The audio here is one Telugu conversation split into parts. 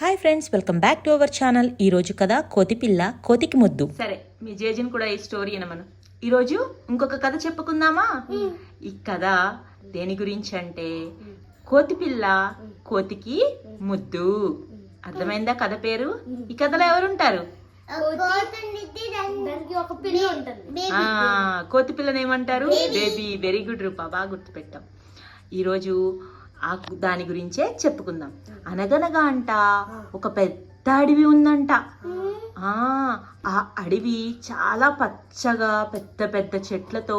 Hi friends, welcome back to our channel. ఈరోజు కథ కోతిపిల్ల కోతికి ముద్దు. సరే, మీ జేజన్ కూడా ఈ స్టోరీ మనం ఈరోజు ఇంకొక కథ చెప్పుకుందామా? ఈ కథ దేని గురించి అంటే కోతిపిల్ల కోతికి ముద్దు. అర్థమైందా కథ పేరు? ఈ కథలో ఎవరుంటారు? కోతిపిల్లని ఏమంటారు? బేబీ. వెరీ గుడ్ రూపా, బాగా గుర్తుపెట్టాం. ఈరోజు దాని గురించే చెప్పుకుందాం. అనగనగా అంట ఒక పెద్ద అడవి ఉందంట. ఆ అడవి చాలా పచ్చగా పెద్ద పెద్ద చెట్లతో,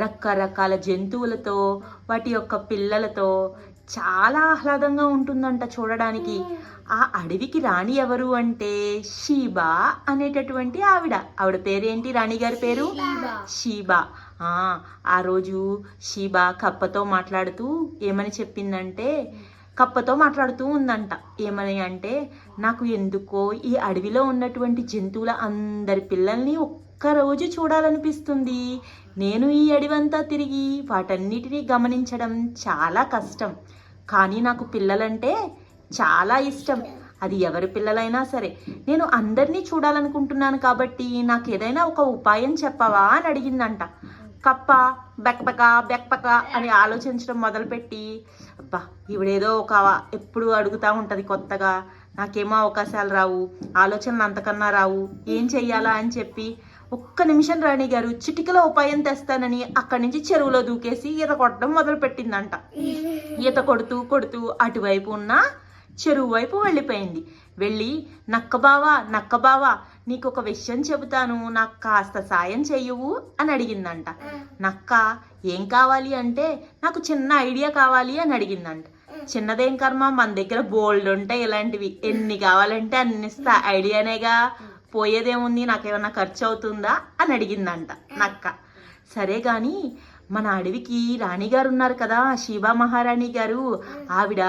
రకరకాల జంతువులతో, వాటి యొక్క పిల్లలతో చాలా ఆహ్లాదంగా ఉంటుందంట చూడడానికి. ఆ అడవికి రాణి ఎవరు అంటే షీబా అనేటటువంటి ఆవిడ పేరేంటి? రాణి గారి పేరు షీబా. ఆ రోజు షీబా కప్పతో మాట్లాడుతూ ఏమని చెప్పిందంటే, కప్పతో మాట్లాడుతూ ఉందంట. ఏమని అంటే, నాకు ఎందుకో ఈ అడవిలో ఉన్నటువంటి జంతువుల అందరి పిల్లల్ని ఒక్కరోజు చూడాలనిపిస్తుంది. నేను ఈ అడవంతా తిరిగి వాటన్నిటినీ గమనించడం చాలా కష్టం, కానీ నాకు పిల్లలంటే చాలా ఇష్టం. అది ఎవరి పిల్లలైనా సరే. నేను అందరినీ చూడాలనుకుంటున్నాను కాబట్టి నాకు ఏదైనా ఒక ఉపాయం చెప్పవా అని అడిగిందంట. కప్ప బెక్పక అని ఆలోచించడం మొదలుపెట్టి, అబ్బా ఈవిడేదో ఎప్పుడు అడుగుతూ ఉంటుంది కొత్తగా, నాకేమో అవకాశాలు రావు, ఆలోచనలు అంతకన్నా రావు, ఏం చెయ్యాలా అని చెప్పి ఒక్క నిమిషం రాణి గారు చిటికలో ఉపాయం తెస్తానని అక్కడి నుంచి చెరువులో దూకేసి ఈత కొట్టడం మొదలు పెట్టిందంట. ఈత కొడుతూ అటువైపు ఉన్న చెరువు వైపు వెళ్ళిపోయింది. వెళ్ళి నక్కబావా నీకు ఒక విషయం చెబుతాను, నాకు కాస్త సాయం చెయ్యవు అని అడిగిందంట. నక్క ఏం కావాలి అంటే, నాకు చిన్న ఐడియా కావాలి అని అడిగిందంట. చిన్నదేం కర్మ, మన దగ్గర బోల్డ్ ఉంటాయి ఇలాంటివి, ఎన్ని కావాలంటే అన్ని ఇస్తా, ఐడియానేగా, పోయేదేముంది, నాకేమన్నా ఖర్చు అవుతుందా అని అడిగిందంట నక్క. సరే గాని మన అడవికి రాణిగారు ఉన్నారు కదా, షీబా మహారాణి గారు, ఆవిడ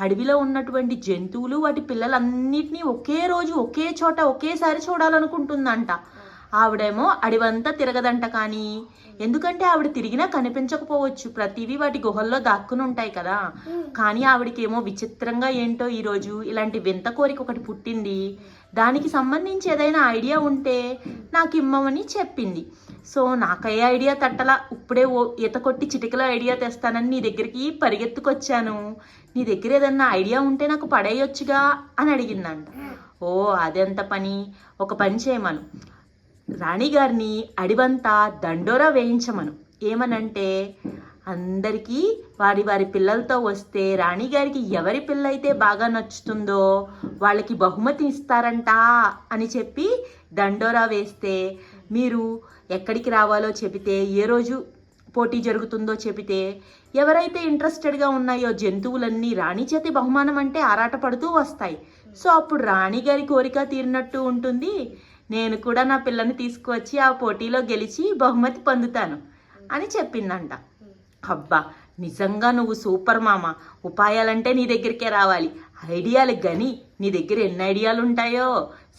అడవిలో ఉన్నటువంటి జంతువులు వాటి పిల్లలన్నిటినీ ఒకే రోజు ఒకే చోట ఒకేసారి చూడాలనుకుంటుందంట. ఆవిడేమో అడవంతా తిరగదంట. కానీ ఎందుకంటే ఆవిడ తిరిగినా కనిపించకపోవచ్చు, ప్రతివి వాటి గుహల్లో దాక్కుని ఉంటాయి కదా. కానీ ఆవిడకేమో విచిత్రంగా ఏంటో ఈరోజు ఇలాంటి వింత కోరిక ఒకటి పుట్టింది. దానికి సంబంధించి ఏదైనా ఐడియా ఉంటే నాకు ఇమ్మని చెప్పింది. సో నాకే ఐడియా తట్టలా, ఇప్పుడే ఈత కొట్టి చిటికలో ఐడియా తెస్తానని నీ దగ్గరికి పరిగెత్తుకొచ్చాను. నీ దగ్గర ఏదన్నా ఐడియా ఉంటే నాకు పడేయొచ్చుగా అని అడిగిందంట. ఓ అదెంత పని, ఒక పని చేయమను, రాణిగారిని అడివంతా దండోరా వేయించమను. ఏమనంటే, అందరికీ వారి పిల్లలతో వస్తే రాణిగారికి ఎవరి పిల్ల అయితే బాగా నచ్చుతుందో వాళ్ళకి బహుమతి ఇస్తారంట అని చెప్పి దండోరా వేస్తే, మీరు ఎక్కడికి రావాలో చెబితే, ఏ రోజు పోటీ జరుగుతుందో చెబితే, ఎవరైతే ఇంట్రెస్టెడ్గా ఉన్నాయో జంతువులన్నీ రాణి చేతి బహుమానం అంటే ఆరాటపడుతూ వస్తాయి. సో అప్పుడు రాణిగారి కోరిక తీరినట్టు ఉంటుంది. నేను కూడా నా పిల్లని తీసుకువచ్చి ఆ పోటీలో గెలిచి బహుమతి పొందుతాను అని చెప్పిందంట. అబ్బా నిజంగా నువ్వు సూపర్ మామ, ఉపాయాలంటే నీ దగ్గరికే రావాలి, ఐడియాలకు కానీ నీ దగ్గర ఎన్ని ఐడియాలు ఉంటాయో.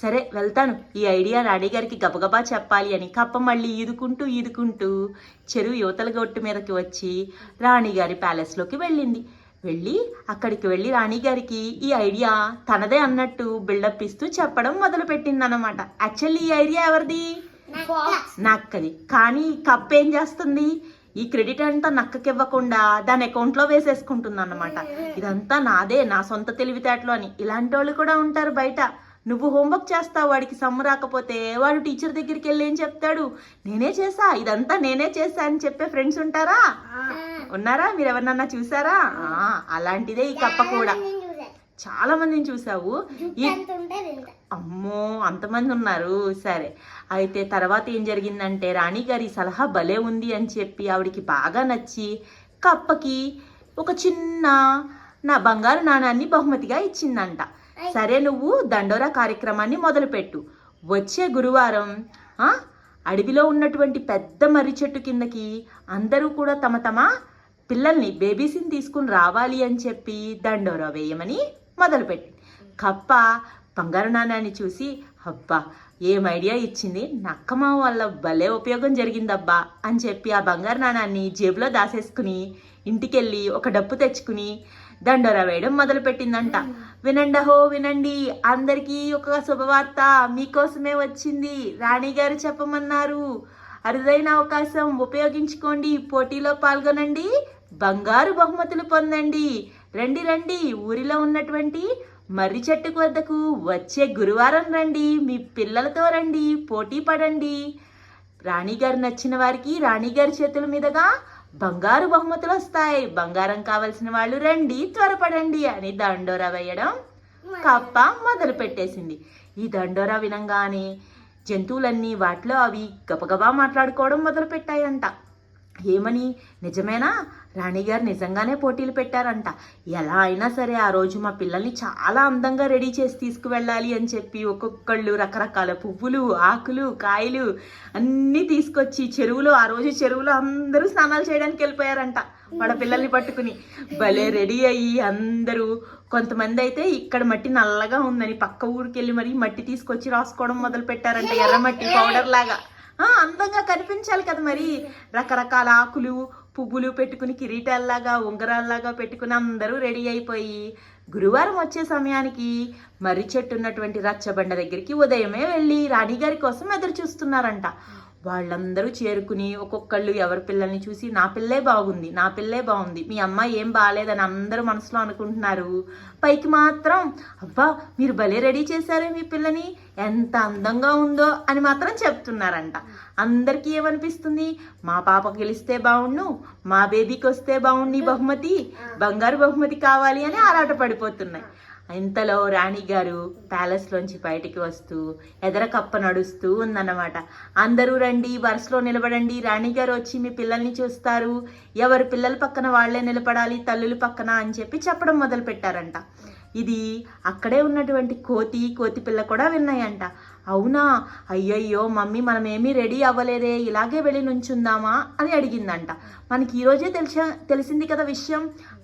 సరే వెళ్తాను, ఈ ఐడియా రాణిగారికి గబగబా చెప్పాలి అని కప్ప మళ్ళీ ఈదుకుంటూ చెరువు యువతల గొట్టు మీదకి వచ్చి రాణిగారి ప్యాలెస్లోకి వెళ్ళి అక్కడికి వెళ్ళి రాణిగారికి ఈ ఐడియా తనదే అన్నట్టు బిల్డప్ ఇస్తూ చెప్పడం మొదలు పెట్టిందన్నమాట. యాక్చువల్లీ ఈ ఐడియా ఎవరిది? నక్కది. కానీ కప్ప ఏం చేస్తుంది, ఈ క్రెడిట్ అంతా నక్కకి ఇవ్వకుండా దాని అకౌంట్లో వేసేసుకుంటుంది అన్నమాట. ఇదంతా నాదే, నా సొంత తెలివితేటలు అని. ఇలాంటి వాళ్ళు కూడా ఉంటారు బయట. నువ్వు హోంవర్క్ చేస్తావు, వాడికి సమ్ము రాకపోతే వాడు టీచర్ దగ్గరికి వెళ్ళి ఏం చెప్తాడు, ఇదంతా నేనే చేసా అని చెప్పే ఫ్రెండ్స్ ఉన్నారా? మీరు ఎవరినన్నా చూసారా? అలాంటిదే ఈ కప్ప కూడా. చాలా మందిని చూసావు? అమ్మో అంతమంది ఉన్నారు. సరే అయితే తర్వాత ఏం జరిగిందంటే, రాణిగారి సలహా భలే ఉంది అని చెప్పి ఆవిడికి బాగా నచ్చి కప్పకి ఒక చిన్న బంగారు నాణాన్ని బహుమతిగా ఇచ్చిందంట. సరే నువ్వు దండోరా కార్యక్రమాన్ని మొదలుపెట్టు. వచ్చే గురువారం అడవిలో ఉన్నటువంటి పెద్ద మర్రి చెట్టు కిందకి అందరూ కూడా తమ పిల్లల్ని బేబీస్ని తీసుకుని రావాలి అని చెప్పి దండోరా వేయమని మొదలుపెట్టి, కప్ప బంగారు నాణాన్ని చూసి, అబ్బా ఏం ఐడియా ఇచ్చింది, నక్కమ్మ వల్ల భలే ఉపయోగం జరిగిందబ్బా అని చెప్పి ఆ బంగారు నాణాన్ని జేబులో దాసేసుకుని ఇంటికెళ్ళి ఒక డప్పు తెచ్చుకుని దండోరా వేయడం మొదలు పెట్టిందంట. వినండహో వినండి, అందరికీ ఒక శుభవార్త మీకోసమే వచ్చింది. రాణిగారు చెప్పమన్నారు. అరుదైన అవకాశం ఉపయోగించుకోండి, పోటీలో పాల్గొనండి, బంగారు బహుమతులు పొందండి. రండి రండి, ఊరిలో ఉన్నటువంటి మర్రి చెట్టు వద్దకు వచ్చే గురువారం రండి, మీ పిల్లలతో రండి, పోటీ పడండి. రాణిగారు నచ్చిన వారికి రాణిగారి చేతుల మీదుగా బంగారు బహుమతులు వస్తాయి. బంగారం కావలసిన వాళ్ళు రండి, త్వరపడండి అని దండోరా వేయడం కప్ప మొదలు పెట్టేసింది. ఈ దండోరా వినంగానే జంతువులన్నీ వాటిలో అవి గబగబా మాట్లాడుకోవడం మొదలు పెట్టాయంట. ఏమని? నిజమేనా? రాణిగారు నిజంగానే పోటీలు పెట్టారంట. ఎలా అయినా సరే ఆ రోజు మా పిల్లల్ని చాలా అందంగా రెడీ చేసి తీసుకువెళ్ళాలి అని చెప్పి ఒక్కొక్కళ్ళు రకరకాల పువ్వులు, ఆకులు, కాయలు అన్నీ తీసుకొచ్చి ఆ రోజు చెరువులో అందరూ స్నానాలు చేయడానికి వెళ్ళిపోయారంట వాళ్ళ పిల్లల్ని పట్టుకుని. భలే రెడీ అయ్యి అందరూ, కొంతమంది అయితే ఇక్కడ మట్టి నల్లగా ఉందని పక్క ఊరికి వెళ్ళి మరి మట్టి తీసుకొచ్చి రాసుకోవడం మొదలు పెట్టారంట, ఎర్రమట్టి పౌడర్ లాగా. అందంగా కనిపించాలి కదా మరి. రకరకాల ఆకులు, పువ్వులు పెట్టుకుని కిరీటాల్లాగా, ఉంగరాల్లాగా పెట్టుకుని అందరూ రెడీ అయిపోయి గురువారం వచ్చే సమయానికి మర్రి చెట్టు ఉన్నటువంటి రచ్చబండ దగ్గరికి ఉదయమే వెళ్ళి రాణిగారి కోసం ఎదురు చూస్తున్నారంట. వాళ్ళందరూ చేరుకుని ఒక్కొక్కళ్ళు ఎవరి పిల్లల్ని చూసి నా పిల్లే బాగుంది, నా పిల్లే బాగుంది, మీ అమ్మాయి ఏం బాగాలేదని అందరూ మనసులో అనుకుంటున్నారు. పైకి మాత్రం అబ్బా మీరు భలే రెడీ చేశారే మీ పిల్లని, ఎంత అందంగా ఉందో అని మాత్రం చెప్తున్నారంట. అందరికీ ఏమనిపిస్తుంది? మా పాప గెలిస్తే బాగుండు, మా బేబీకి వస్తే బాగుండి బహుమతి, బంగారు బహుమతి కావాలి అని ఆరాట పడిపోతున్నాయి. ఇంతలో రాణిగారు ప్యాలెస్లోంచి బయటికి వస్తూ ఎదర కప్ప నడుస్తూ ఉందన్నమాట. అందరూ రండి, వరుసలో నిలబడండి, రాణిగారు వచ్చి మీ పిల్లల్ని చూస్తారు, ఎవరి పిల్లల పక్కన వాళ్లే నిలబడాలి, తల్లుల పక్కన అని చెప్పడం మొదలు పెట్టారంట. ఇది అక్కడే ఉన్నటువంటి కోతి పిల్ల కూడా విన్నాయంట. అవునా, అయ్యయ్యో మమ్మీ మనం ఏమీ రెడీ అవ్వలేదే, ఇలాగే వెళ్ళి నుంచుందామా అని అడిగిందంట. మనకి ఈరోజే తెలిసింది కదా విషయం,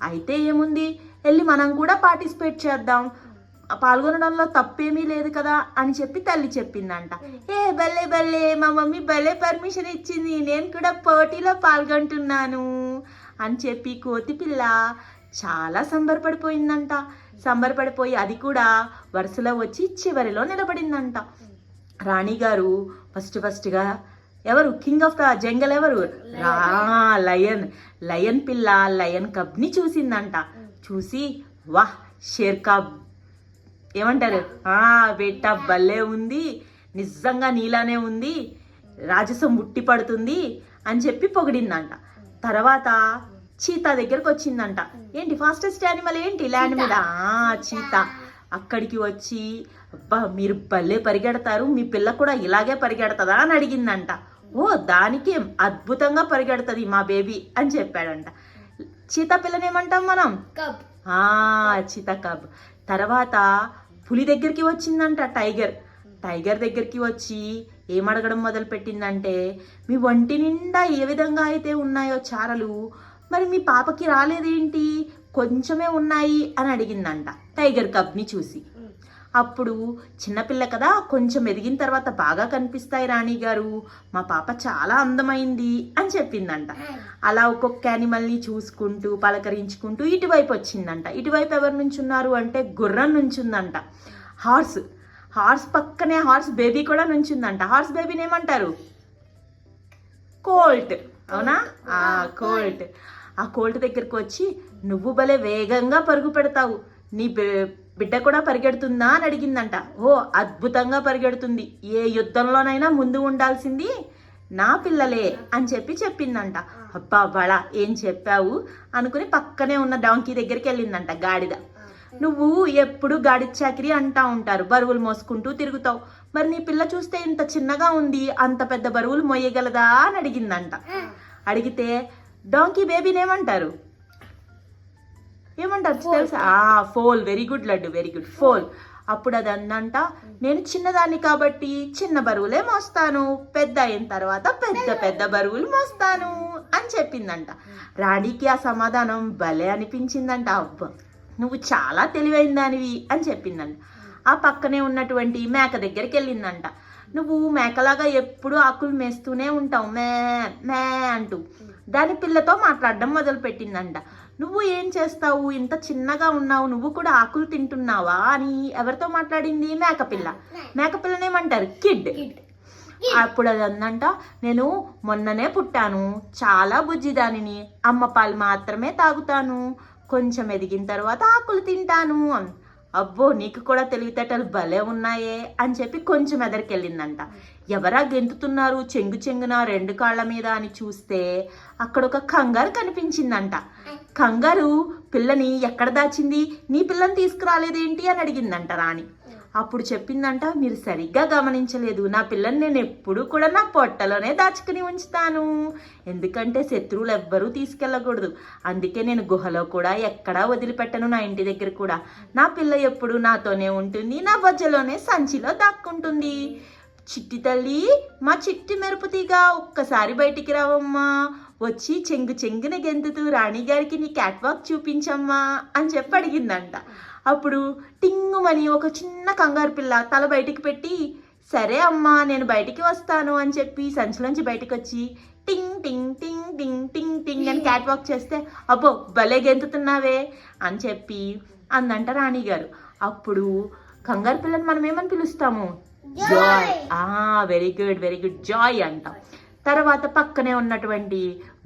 అయితే ఏముంది, వెళ్ళి మనం కూడా పార్టిసిపేట్ చేద్దాం, పాల్గొనడంలో తప్పేమీ లేదు కదా అని చెప్పి తల్లి చెప్పిందంట. భలే మా మమ్మీ భలే పర్మిషన్ ఇచ్చింది, నేను కూడా పోటీలో పాల్గొంటున్నాను అని చెప్పి కోతి పిల్ల చాలా సంబరపడిపోయిందంట. సంబరపడిపోయి అది కూడా వరుసలో వచ్చి చివరిలో నిలబడిందంట. రాణిగారు ఫస్ట్గా ఎవరు కింగ్ ఆఫ్ ద జంగల్ ఎవరు? లయన్ పిల్ల లయన్ కబ్ని చూసిందంట. చూసి వాహ్ షేర్ కబ్ ఏమంటారు, బేటా భలే ఉంది, నిజంగా నీలానే ఉంది, రాజసం ఉట్టి పడుతుంది అని చెప్పి పొగిడిందంట. తర్వాత చీతా దగ్గరకు వచ్చిందంట. ఏంటి ఫాస్టెస్ట్ యానిమల్ ఏంటి ల్యాండ్ మీద? చీతా. అక్కడికి వచ్చి అబ్బా మీరు భలే పరిగెడతారు, మీ పిల్ల కూడా ఇలాగే పరిగెడతదా అని అడిగిందంట. దానికేం అద్భుతంగా పరిగెడుతుంది మా బేబీ అని చెప్పాడంట. చీతా పిల్లని ఏమంటాం మనం? కబ్. చీతా కబ్. తర్వాత పులి దగ్గరికి వచ్చిందంట టైగర్ దగ్గరికి వచ్చి ఏమడగడం మొదలు పెట్టిందంటే, మీ ఒంటి నిండా ఏ విధంగా అయితే ఉన్నాయో చారలు, మరి మీ పాపకి రాలేదేంటి, కొంచెమే ఉన్నాయి అని అడిగిందంట టైగర్ కబ్ని చూసి. అప్పుడు చిన్నపిల్ల కదా, కొంచెం ఎదిగిన తర్వాత బాగా కనిపిస్తాయి రాణిగారు, మా పాప చాలా అందమైంది అని చెప్పిందంట. అలా ఒక్కొక్క యానిమల్ని చూసుకుంటూ పలకరించుకుంటూ ఇటువైపు వచ్చిందంట. ఇటువైపు ఎవరు నుంచున్నారు అంటే గుర్రం నుంచుందంట. హార్స్ పక్కనే హార్స్ బేబీ కూడా నుంచుందంట. హార్స్ బేబీని ఏమంటారు? కోల్ట్. అవునా? కోల్ట్. ఆ కోల్ట్ దగ్గరకు వచ్చి నువ్వు భలే వేగంగా పరుగు పెడతావు, నీ బిడ్డ కూడా పరిగెడుతుందా అని అడిగిందంట. అద్భుతంగా పరిగెడుతుంది, ఏ యుద్ధంలోనైనా ముందు ఉండాల్సింది నా పిల్లలే అని చెప్పిందంట. అబ్బా బళా ఏం చెప్పావు అనుకుని పక్కనే ఉన్న డాంకీ దగ్గరికి వెళ్ళిందంట. గాడిద. నువ్వు ఎప్పుడు గాడి చాకిరి అంటా ఉంటారు, బరువులు మోసుకుంటూ తిరుగుతావు, మరి నీ పిల్ల చూస్తే ఇంత చిన్నగా ఉంది, అంత పెద్ద బరువులు మోయగలదా అని అడిగిందంట. అడిగితే డాంకీ బేబీని ఏమంటారు తెలుసా? Foal. Very good Laddu, very good, foal. అప్పుడు అది అందంట, నేను చిన్నదాన్ని కాబట్టి చిన్న బరువులే మోస్తాను, పెద్ద అయిన తర్వాత పెద్ద బరువులు మోస్తాను అని చెప్పిందంట. రాణికి ఆ సమాధానం భలే అనిపించిందంట. అబ్బా నువ్వు చాలా తెలివైన దానివి అని చెప్పిందంట. ఆ పక్కనే ఉన్నటువంటి మేక దగ్గరికి వెళ్ళిందంట. నువ్వు మేకలాగా ఎప్పుడు ఆకులు మేస్తూనే ఉంటావు, మే మే అంటూ. దాని పిల్లతో మాట్లాడడం మొదలు పెట్టిందంట. నువ్వు ఏం చేస్తావు, ఇంత చిన్నగా ఉన్నావు, నువ్వు కూడా ఆకులు తింటున్నావా అని ఎవరితో మాట్లాడింది? మేకపిల్ల. మేకపిల్లనేమంటారు? కిడ్. అప్పుడు అది అందంట, నేను మొన్ననే పుట్టాను, చాలా బుజ్జిదానిని, అమ్మ పాలు మాత్రమే తాగుతాను, కొంచెం ఎదిగిన తర్వాత ఆకులు తింటాను. అబ్బో నీకు కూడా తెలివితేటలు భలే ఉన్నాయే అని చెప్పి కొంచెం ఎదరికెళ్ళిందంట. ఎవరా గెంతుతున్నారు చెంగు చెంగున 2 కాళ్ళ మీద అని చూస్తే అక్కడ ఒక కంగారు కనిపించిందంట. కంగారు పిల్లని ఎక్కడ దాచింది, నీ పిల్లని తీసుకురాలేదేంటి అని అడిగిందంట రాణి. అప్పుడు చెప్పిందంట, మీరు సరిగ్గా గమనించలేదు, నా పిల్లని నేను ఎప్పుడూ కూడా నా పొట్టలోనే దాచుకుని ఉంచుతాను, ఎందుకంటే శత్రువులు ఎవ్వరూ తీసుకెళ్ళకూడదు, అందుకే నేను గుహలో కూడా ఎక్కడా వదిలిపెట్టను, నా ఇంటి దగ్గర కూడా నా పిల్ల ఎప్పుడు నాతోనే ఉంటుంది, నా బొజ్జలోనే సంచిలో దాక్కుంటుంది. చిట్టి తల్లి, మా చిట్టి మెరుపుతీగా ఒక్కసారి బయటికి రావమ్మా, వచ్చి చెంగు చెంగున గెంతుతూ రాణిగారికి నీ క్యాట్ వాక్ చూపించమ్మా అని చెప్పి అడిగిందంట. అప్పుడు టింగుమని ఒక చిన్న కంగారు పిల్ల తల బయటికి పెట్టి, సరే అమ్మా నేను బయటికి వస్తాను అని చెప్పి సంచిలోంచి బయటకు వచ్చి టింగ్ టింగ్ టింగ్ టింగ్ టింగ్ టింగ్ అని క్యాట్ వాక్ చేస్తే, అబ్బో భలే గెంతుతున్నావే అని చెప్పి అందంట రాణిగారు. అప్పుడు కంగారు పిల్లని మనం ఏమని పిలుస్తాము? Joy. Very good, very good, Joy అంటాం. తర్వాత పక్కనే ఉన్నటువంటి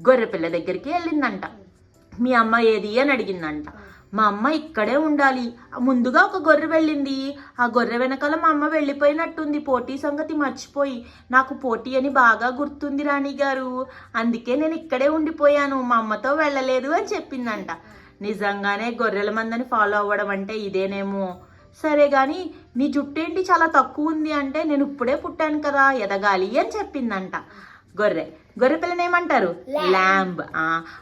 గొర్రె పిల్ల దగ్గరికి వెళ్ళిందంట. మీ అమ్మ ఏది అని అడిగిందంట. మా అమ్మ ఇక్కడే ఉండాలి, ముందుగా ఒక గొర్రె వెళ్ళింది, ఆ గొర్రె వెనకాల మా అమ్మ వెళ్ళిపోయినట్టుంది, పోటీ సంగతి మర్చిపోయి, నాకు పోటీ అని బాగా గుర్తుంది రాణిగారు, అందుకే నేను ఇక్కడే ఉండిపోయాను, మా అమ్మతో వెళ్ళలేదు అని చెప్పిందంట. నిజంగానే గొర్రెల మందని ఫాలో అవ్వడం అంటే ఇదేనేమో. సరే గాని నీ జుట్టేంటి చాలా తక్కువ ఉంది అంటే, నేను ఇప్పుడే పుట్టాను కదా ఎదగాలి అని చెప్పిందంట. గొర్రె పిల్లని ఏమంటారు? ల్యాంబ్.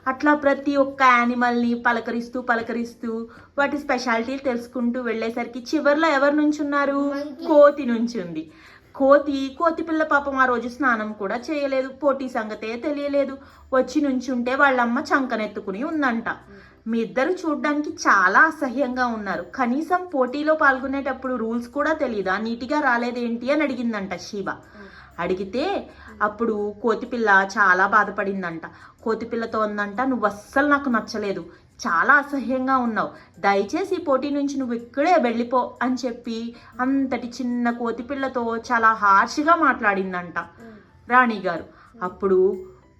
అట్లా ప్రతి ఒక్క యానిమల్ని పలకరిస్తూ వాటి స్పెషాలిటీలు తెలుసుకుంటూ వెళ్ళేసరికి చివర్లో ఎవరు నుంచున్నారు? కోతి నుంచుంది. కోతి పిల్ల పాపం ఆ రోజు స్నానం కూడా చేయలేదు, పోటీ సంగతే తెలియలేదు, వచ్చి నుంచుంటే వాళ్ళమ్మ చంకనెత్తుకుని ఉందంట. మీ ఇద్దరు చూడ్డానికి చాలా అసహ్యంగా ఉన్నారు, కనీసం పోటీలో పాల్గొనేటప్పుడు రూల్స్ కూడా తెలీదా, నీట్గా రాలేదేంటి అని అడిగిందంట శివ. అడిగితే అప్పుడు కోతిపిల్ల చాలా బాధపడిందంట. కోతిపిల్లతో ఉందంట, నువ్వు అస్సలు నాకు నచ్చలేదు, చాలా అసహ్యంగా ఉన్నావు, దయచేసి ఈ పోటీ నుంచి నువ్వు ఇక్కడే వెళ్ళిపో అని చెప్పి అంతటి చిన్న కోతిపిల్లతో చాలా హార్ష్గా మాట్లాడిందంట రాణిగారు. అప్పుడు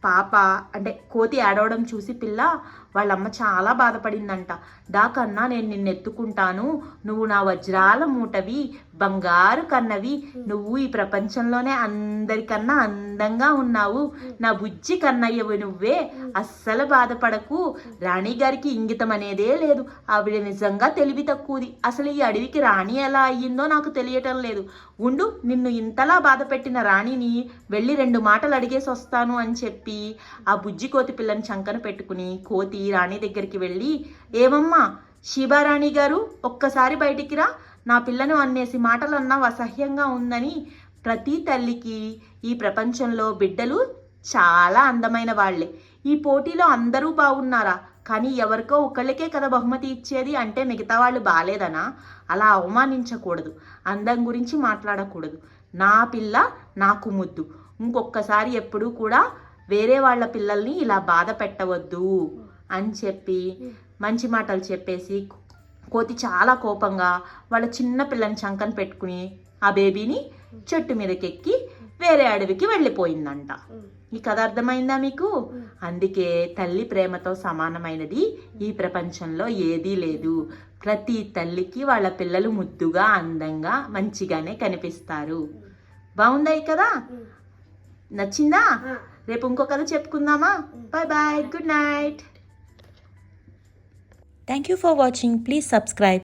పాప అంటే కోతి ఏడవడం చూసి పిల్ల వాళ్ళమ్మ చాలా బాధపడిందంట. దాకన్నా నేను నిన్ను ఎత్తుకుంటాను, నువ్వు నా వజ్రాల మూటవి, బంగారు కన్నవి, నువ్వు ఈ ప్రపంచంలోనే అందరికన్నా అందంగా ఉన్నావు, నా బుజ్జి కన్నయ్యవి నువ్వే, అస్సలు బాధపడకు, రాణిగారికి ఇంగితం అనేదే లేదు, ఆవిడ నిజంగా తెలివి తక్కువది, అసలు ఈ అడవికి రాణి ఎలా అయ్యిందో నాకు తెలియటం లేదు, ఉండు నిన్ను ఇంతలా బాధ పెట్టిన రాణిని వెళ్ళి 2 మాటలు అడిగేసి వస్తాను అని చెప్పి ఆ బుజ్జి కోతి పిల్లని చంకన పెట్టుకుని కోతి రాణి దగ్గరికి వెళ్ళి, ఏమమ్మా శిబారాణి గారు, ఒక్కసారి బయటికి రా, నా పిల్లను అన్నేసి మాటలు అన్నావు, అసహ్యంగా ఉందని. ప్రతి తల్లికి ఈ ప్రపంచంలో బిడ్డలు చాలా అందమైన వాళ్లే, ఈ పోటీలో అందరూ బాగున్నారా, కానీ ఎవరికో ఒకళ్ళకే కదా బహుమతి ఇచ్చేది అంటే మిగతా వాళ్ళు బాలేదనా? అలా అవమానించకూడదు, అందం గురించి మాట్లాడకూడదు, నా పిల్ల నాకు ముద్దు, ఇంకొకసారి ఎప్పుడూ కూడా వేరే వాళ్ళ పిల్లల్ని ఇలా బాధ పెట్టవద్దు అని చెప్పి మంచి మాటలు చెప్పేసి కోతి చాలా కోపంగా వాళ్ళ చిన్న పిల్లని చంకన పెట్టుకుని ఆ బేబీని చెట్టు మీదకెక్కి వేరే అడవికి వెళ్ళిపోయిందంట. ఈ కథ అర్థమైందా మీకు? అందుకే తల్లి ప్రేమతో సమానమైనది ఈ ప్రపంచంలో ఏదీ లేదు. ప్రతి తల్లికి వాళ్ళ పిల్లలు ముద్దుగా అందంగా మంచిగానే కనిపిస్తారు. బాగుందా ఈ కథ? నచ్చిందా? రేపు ఇంకో కథ చెప్పుకుందామా? Bye bye, good night. Thank you for watching. Please subscribe.